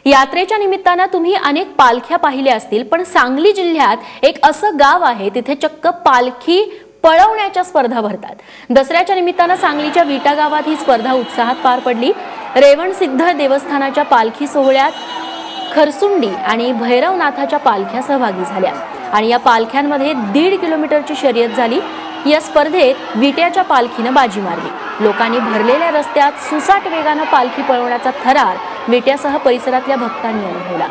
यात्रेच्या निमित्ताने तुम्ही अनेक पालख्या पाहिल्या असतील, पण सांगली जिल्ह्यात एक असं गाव आहे तिथे चक्क पालखी पळवण्याच्या स्पर्धा भरतात। दसऱ्याच्या निमित्ताने सांगलीच्या विटा गावात ही स्पर्धा उत्साहात पार पडली। रेवणसिद्ध देवस्थानाच्या पालखी सोहळ्यात खरसुंडी आणि भैरवनाथाच्या पालख्या सहभागी झाल्या आणि या पालख्यांमध्ये 1.5 किलोमीटरची शर्यत झाली। या स्पर्धेत विट्याच्या पालखीने बाजी मारली। लोकांनी भरलेल्या रस्त्यात सुसाट वेगाने पालखी पळवण्याचा थरार विट्यासह परिसरातल्या भक्तांनी अनुभवला।